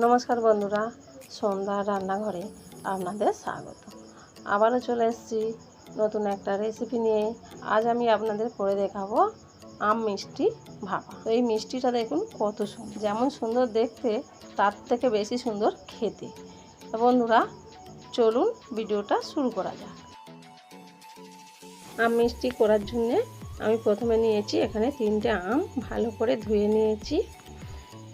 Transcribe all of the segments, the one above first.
নমস্কার বন্ধুরা, সন্ধ্যা রান্নাঘরে আপনাদের স্বাগত। আবারও চলে এসেছি নতুন একটা রেসিপি নিয়ে। আজ আমি আপনাদের করে দেখাবো আম মিষ্টি ভাপা। তো এই মিষ্টিটা দেখুন কত সুন্দর, যেমন সুন্দর দেখতে তার থেকে বেশি সুন্দর খেতে। তো বন্ধুরা চলুন ভিডিওটা শুরু করা যাক। আম মিষ্টি করার জন্যে আমি প্রথমে নিয়েছি এখানে 3টে আম, ভালো করে ধুয়ে নিয়েছি।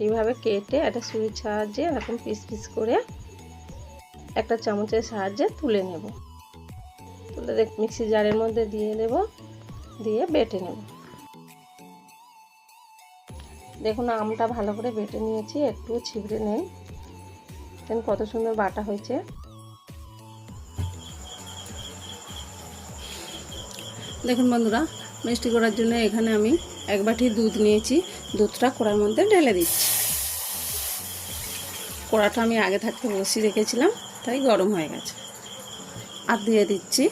এইভাবে কেটে একটা ছুরির সাহায্যে এরকম পিস পিস করে একটা চামচের সাহায্যে তুলে নেব। তুলে মিক্সি জারের মধ্যে দিয়ে দেব, দিয়ে বেটে নেব। দেখুন আমটা ভালো করে বেটে নিয়েছি, একটু ছিবড়ে নেই। দেখুন কত সুন্দর বাটা হয়েছে। দেখুন বন্ধুরা, মিষ্টি করার জন্য এখানে আমি 1 বাটি দুধ নিয়েছি। দুধটা কড়ার মধ্যে ঢেলে দিচ্ছি। কড়াটা আমি আগে থাকতে বসিয়ে রেখেছিলাম, তাই গরম হয়ে গেছে। আর দিয়ে দিচ্ছি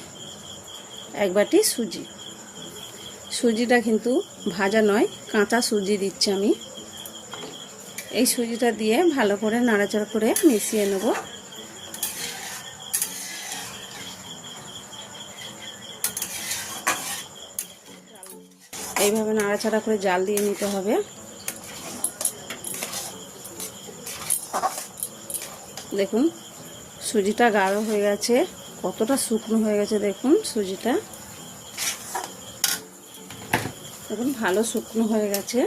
1 বাটি সুজি। সুজিটা কিন্তু ভাজা নয়, কাঁচা সুজি দিচ্ছি আমি। এই সুজিটা দিয়ে ভালো করে নাড়াচাড়া করে মিশিয়ে নেব। এইভাবে নাড়াচাড়া করে জাল দিয়ে নিতে হবে। দেখুন সুজিটা গাঢ় হয়ে গেছে, কতটা শুকনো হয়ে গেছে। দেখুন সুজিটা দেখুন ভালো শুকনো হয়ে গেছে,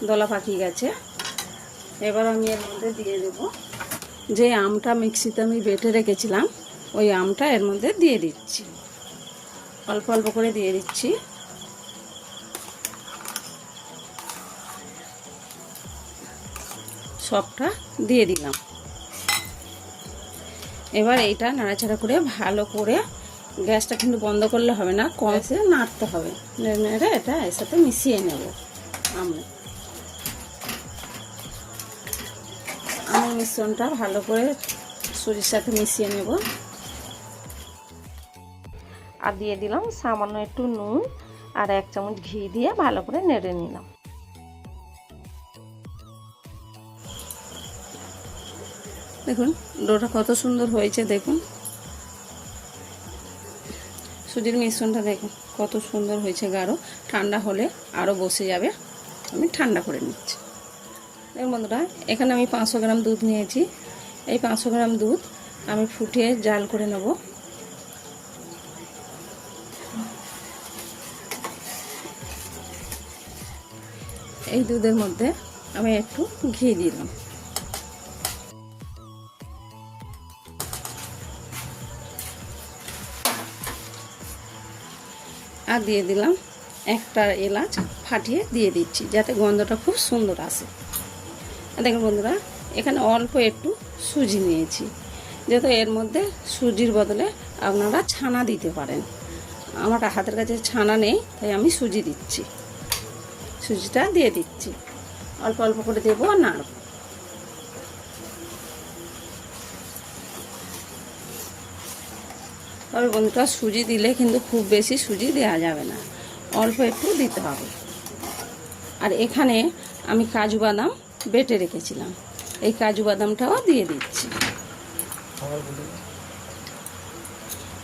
দলা পাকিয়ে গেছে। এবার আমি এর মধ্যে দিয়ে দেব যে আমটা মিক্সিতে আমি বেটে রেখেছিলাম, ওই আমটা এর মধ্যে দিয়ে দিচ্ছি। অল্প অল্প করে দিয়ে দিচ্ছি। সবটা দিয়ে দিলাম। এবার এইটা নাড়াচাড়া করে ভালো করে, গ্যাসটা কিন্তু বন্ধ করলে হবে না, কমসে নাড়তে হবে। নেড়ে নেড়ে এটা এর সাথে মিশিয়ে নেব। আমের মিশ্রণটা ভালো করে সুজির সাথে মিশিয়ে নেব। আর দিয়ে দিলাম সামান্য একটু নুন আর 1 চামচ ঘি দিয়ে ভালো করে নেড়ে নিলাম। দেখুন ডোটা কত সুন্দর হয়েছে। দেখুন সুজির মিশ্রণটা দেখুন কত সুন্দর হয়েছে, গাঢ়। ঠান্ডা হলে আরও বসে যাবে, আমি ঠান্ডা করে নিচ্ছি। দেখুন বন্ধুরা, এখানে আমি 500 গ্রাম দুধ নিয়েছি। এই 500 গ্রাম দুধ আমি ফুটিয়ে জাল করে নেব। এই দুধের মধ্যে আমি একটু ঘি দিলাম। আর দিয়ে দিলাম একটা এলাচ ফাটিয়ে দিয়ে দিচ্ছি, যাতে গন্ধটা খুব সুন্দর আসে। দেখুন বন্ধুরা, এখানে অল্প একটু সুজি নিয়েছি, যেহেতু এর মধ্যে সুজির বদলে আপনারা ছানা দিতে পারেন। আমার হাতের কাছে ছানা নেই, তাই আমি সুজি দিচ্ছি। সুজিটা দিয়ে দিচ্ছি, অল্প অল্প করে দেবো আর নাড়ব। তবে বন্ধুরা, সুজি দিলে কিন্তু খুব বেশি সুজি দেওয়া যাবে না, অল্প একটু দিতে হবে। আর এখানে আমি কাজু বাদাম বেটে রেখেছিলাম, এই কাজু বাদামটাও দিয়ে দিচ্ছি।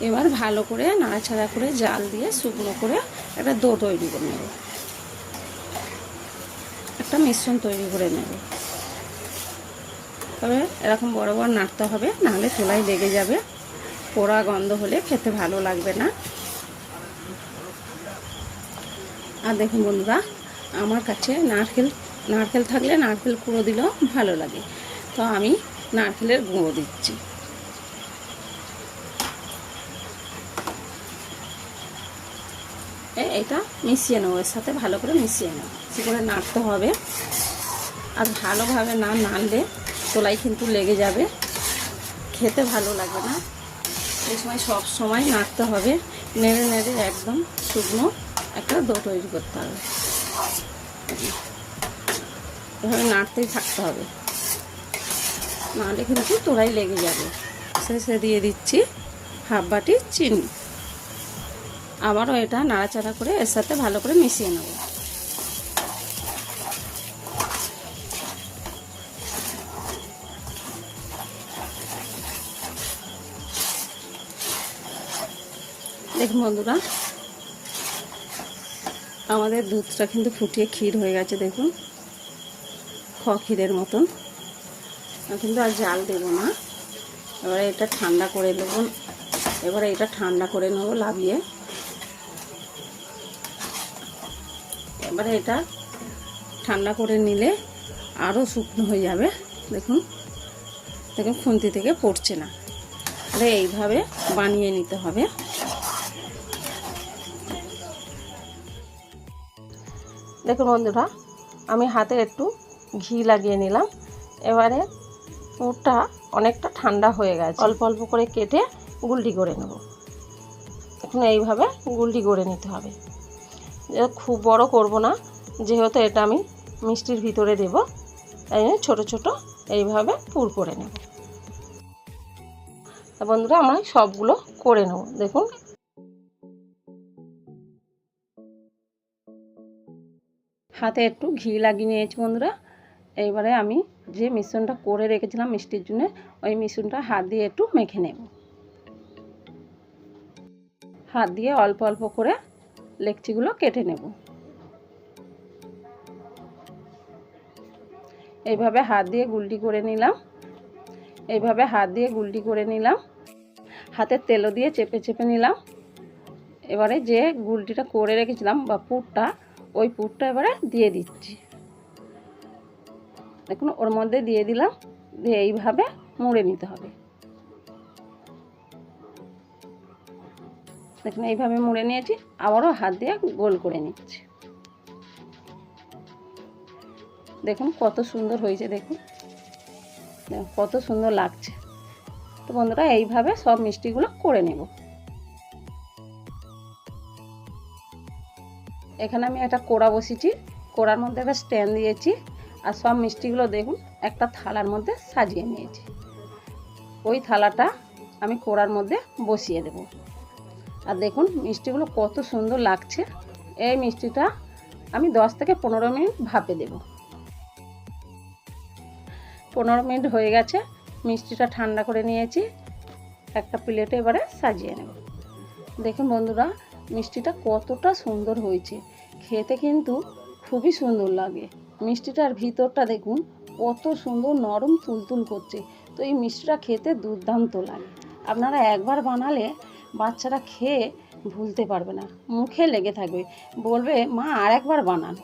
এবার ভালো করে নাড়াচাড়া করে জাল দিয়ে শুকনো করে একটা ডো তৈরি করে নেব, একটা মিশ্রণ তৈরি করে নেব। তবে এরকম বড় বড় নাড়তে হবে, নাহলে চুলায় লেগে যাবে। পোড়া গন্ধ হলে খেতে ভালো লাগবে না। আর দেখুন বন্ধুরা, আমার কাছে নারকেল থাকলে নারকেল কুড়ো দিলেও ভালো লাগে, তো আমি নারকেলের গুঁড়ো দিচ্ছি। এটা মিশিয়ে নেবো, এর সাথে ভালো করে মিশিয়ে নেব। সে করে নাড়তে হবে, আর ভালোভাবে না নাড়লে তোলাই কিন্তু লেগে যাবে, খেতে ভালো লাগবে না। এই সময় সব সময় নাড়তে হবে, নেড়ে নেড়ে একদম শুকনো একটা ডো তৈরি করতে হবে। এভাবে নাড়তেই থাকতে হবে, নাহলে কিন্তু তোলাই লেগে যাবে। শেষে দিয়ে দিচ্ছি 1/2 বাটি চিনি। আবারও এটা নাড়াচাড়া করে এর সাথে ভালো করে মিশিয়ে নেব। দেখুন বন্ধুরা, আমাদের দুধটা কিন্তু ফুটিয়ে ক্ষীর হয়ে গেছে। দেখুন ক্ষীরের মতন। কিন্তু আর জাল দেবো না, এবারে এটা ঠান্ডা করে দেবো। এবারে এটা ঠান্ডা করে নেবো লাভিয়ে। এবারে এটা ঠান্ডা করে নিলে আরও শুকনো হয়ে যাবে। দেখুন দেখুন খুন্তি থেকে পড়ছে না। আরে এইভাবে বানিয়ে নিতে হবে। দেখুন বন্ধুরা, আমি হাতে একটু ঘি লাগিয়ে নিলাম। এবারে পুরটা অনেকটা ঠান্ডা হয়ে গেছে, অল্প অল্প করে কেটে গুলটি করে নেব। এখন এইভাবে গুলটি করে নিতে হবে। খুব বড় করব না, যেহেতু এটা আমি মিষ্টির ভিতরে দেব, তাই ছোট ছোট এইভাবে পুর করে নেব। বন্ধুরা আমরা সবগুলো করে নেব। দেখুন হাতে একটু ঘি লাগিয়ে নিয়েছি বন্ধুরা। এইবারে আমি যে মিশ্রণটা করে রেখেছিলাম মিষ্টির জন্য, ওই মিশ্রণটা হাত দিয়ে একটু মেখে নেব। হাত দিয়ে অল্প অল্প করে লেকচিগুলো কেটে নেব। এইভাবে হাত দিয়ে গুলটি করে নিলাম। এইভাবে হাত দিয়ে গুলটি করে নিলাম। হাতের তেলো দিয়ে চেপে চেপে নিলাম। এবারে যে গুলটিটা করে রেখেছিলাম বা পুরটা, ওই পুরটা এবারে দিয়ে দিচ্ছি। দেখুন ওর মধ্যে দিয়ে দিলাম, দিয়ে এইভাবে মুড়ে নিতে হবে। দেখুন এইভাবে মুড়ে নিয়েছি, আবারও হাত দিয়ে গোল করে নিচ্ছি। দেখুন কত সুন্দর হয়েছে। দেখুন কত সুন্দর লাগছে। তো বন্ধুরা এইভাবে সব মিষ্টিগুলো করে নেব। এখানে আমি একটা কোড়া বসিয়েছি, কোড়ার মধ্যে একটা স্ট্যান্ড দিয়েছি, আর সব মিষ্টিগুলো দেখুন একটা থালার মধ্যে সাজিয়ে নিয়েছি। ওই থালাটা আমি কোড়ার মধ্যে বসিয়ে দেব। আর দেখুন মিষ্টিগুলো কত সুন্দর লাগছে। এই মিষ্টিটা আমি 10 থেকে 15 মিনিট ভাপে দেব। 15 মিনিট হয়ে গেছে, মিষ্টিটা ঠান্ডা করে নিয়েছি। একটা প্লেটে এবারে সাজিয়ে নেব। দেখুন বন্ধুরা মিষ্টিটা কতটা সুন্দর হয়েছে, খেতে কিন্তু খুবই সুন্দর লাগে। মিষ্টিটার ভিতরটা দেখুন কত সুন্দর নরম তুলতুল করছে। তো এই মিষ্টিটা খেতে দুর্দান্ত লাগে। আপনারা একবার বানালে বাচ্চারা খেয়ে ভুলতে পারবে না, মুখে লেগে থাকবে, বলবে মা আর একবার বানান।